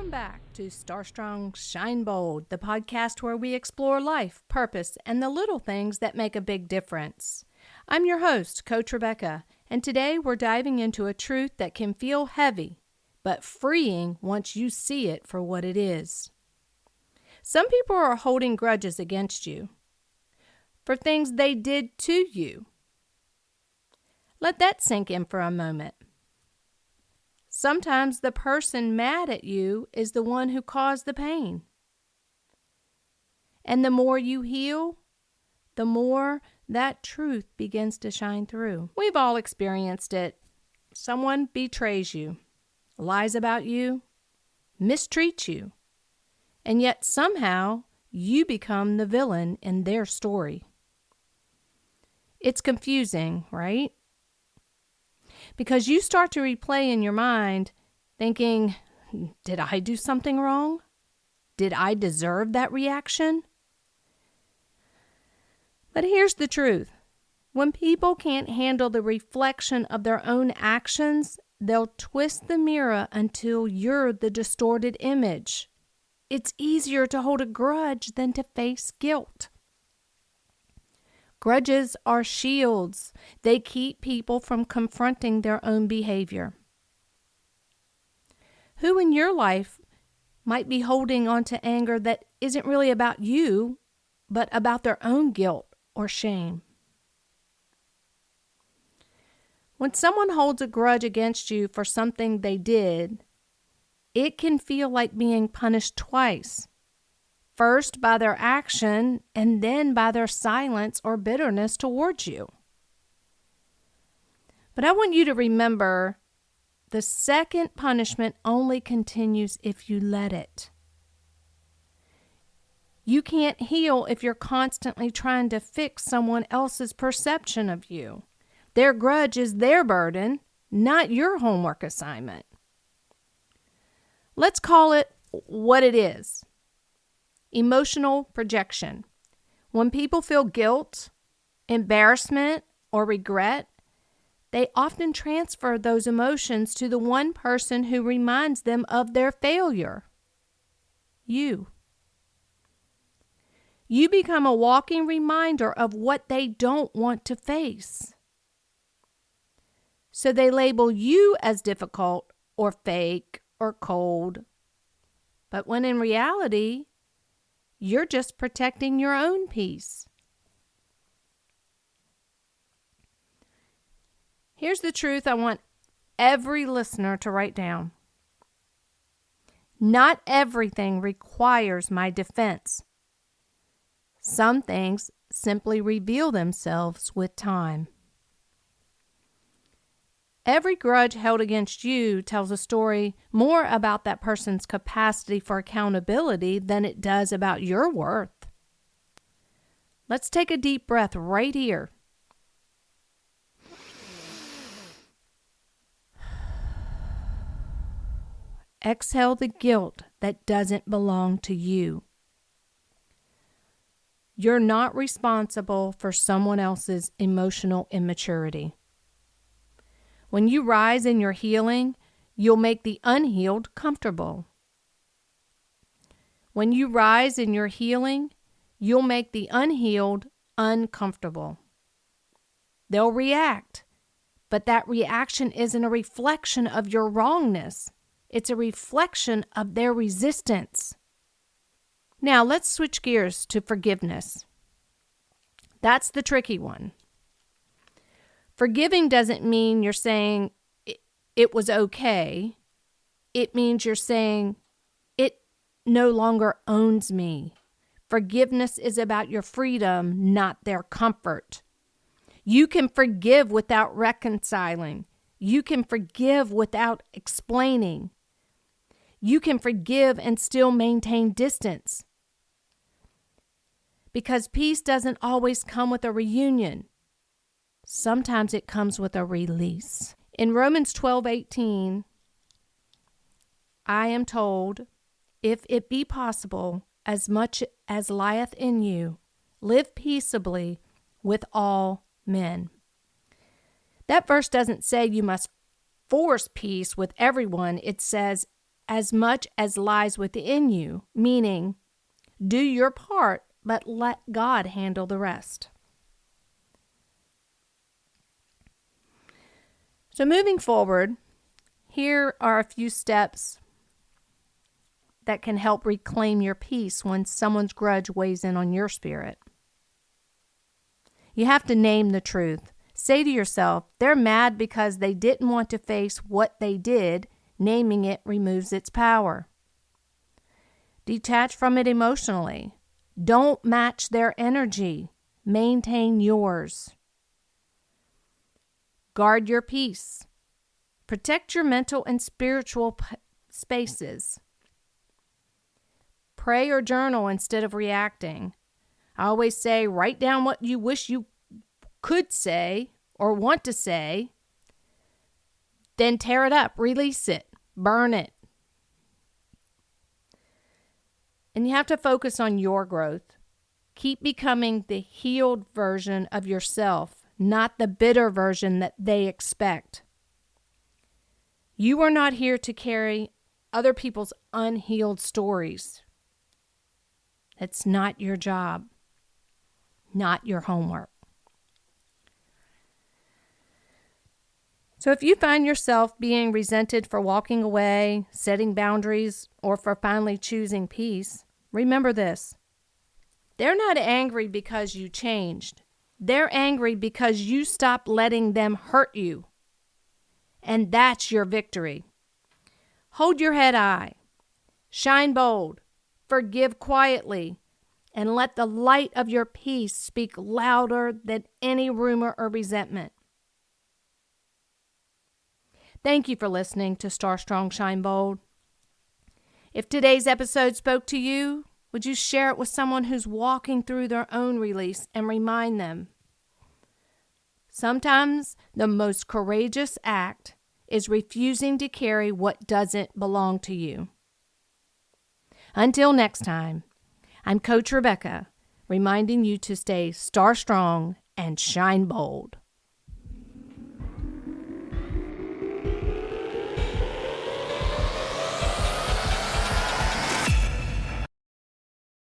Welcome back to Star Strong Shine Bold, the podcast where we explore life, purpose, and the little things that make a big difference. I'm your host, Coach Rebecca, and today we're diving into a truth that can feel heavy, but freeing once you see it for what it is. Some people are holding grudges against you for things they did to you. Let that sink in for a moment. Sometimes the person mad at you is the one who caused the pain. And the more you heal, the more that truth begins to shine through. We've all experienced it. Someone betrays you, lies about you, mistreats you, and yet somehow you become the villain in their story. It's confusing, right? Because you start to replay in your mind thinking, did I do something wrong? Did I deserve that reaction? But here's the truth. When people can't handle the reflection of their own actions, they'll twist the mirror until you're the distorted image. It's easier to hold a grudge than to face guilt. Grudges are shields. They keep people from confronting their own behavior. Who in your life might be holding on to anger that isn't really about you, but about their own guilt or shame? When someone holds a grudge against you for something they did, it can feel like being punished twice. First by their action, and then by their silence or bitterness towards you. But I want you to remember, the second punishment only continues if you let it. You can't heal if you're constantly trying to fix someone else's perception of you. Their grudge is their burden, not your homework assignment. Let's call it what it is. Emotional projection. When people feel guilt, embarrassment, or regret, they often transfer those emotions to the one person who reminds them of their failure. You. You become a walking reminder of what they don't want to face. So they label you as difficult or fake or cold. But when in reality, you're just protecting your own peace. Here's the truth I want every listener to write down. Not everything requires my defense. Some things simply reveal themselves with time. Every grudge held against you tells a story more about that person's capacity for accountability than it does about your worth. Let's take a deep breath right here. Exhale the guilt that doesn't belong to you. You're not responsible for someone else's emotional immaturity. When you rise in your healing, you'll make the unhealed comfortable. When you rise in your healing, you'll make the unhealed uncomfortable. They'll react, but that reaction isn't a reflection of your wrongness. It's a reflection of their resistance. Now, let's switch gears to forgiveness. That's the tricky one. Forgiving doesn't mean you're saying it was okay. It means you're saying it no longer owns me. Forgiveness is about your freedom, not their comfort. You can forgive without reconciling. You can forgive without explaining. You can forgive and still maintain distance. Because peace doesn't always come with a reunion. Sometimes it comes with a release. In Romans 12:18, I am told, if it be possible, as much as lieth in you, live peaceably with all men. That verse doesn't say you must force peace with everyone. It says as much as lies within you, meaning do your part, but let God handle the rest. So moving forward, here are a few steps that can help reclaim your peace when someone's grudge weighs in on your spirit. You have to name the truth. Say to yourself, they're mad because they didn't want to face what they did. Naming it removes its power. Detach from it emotionally. Don't match their energy. Maintain yours. Guard your peace. Protect your mental and spiritual spaces. Pray or journal instead of reacting. I always say, write down what you wish you could say or want to say. Then tear it up, release it, burn it. And you have to focus on your growth. Keep becoming the healed version of yourself, not the bitter version that they expect. You are not here to carry other people's unhealed stories. It's not your job, not your homework. So if you find yourself being resented for walking away, setting boundaries, or for finally choosing peace, remember this. They're not angry because you changed. They're angry because you stopped letting them hurt you. And that's your victory. Hold your head high. Shine bold. Forgive quietly. And let the light of your peace speak louder than any rumor or resentment. Thank you for listening to Star Strong, Shine Bold. If today's episode spoke to you, would you share it with someone who's walking through their own release and remind them? Sometimes the most courageous act is refusing to carry what doesn't belong to you. Until next time, I'm Coach Rebecca, reminding you to stay star strong and shine bold.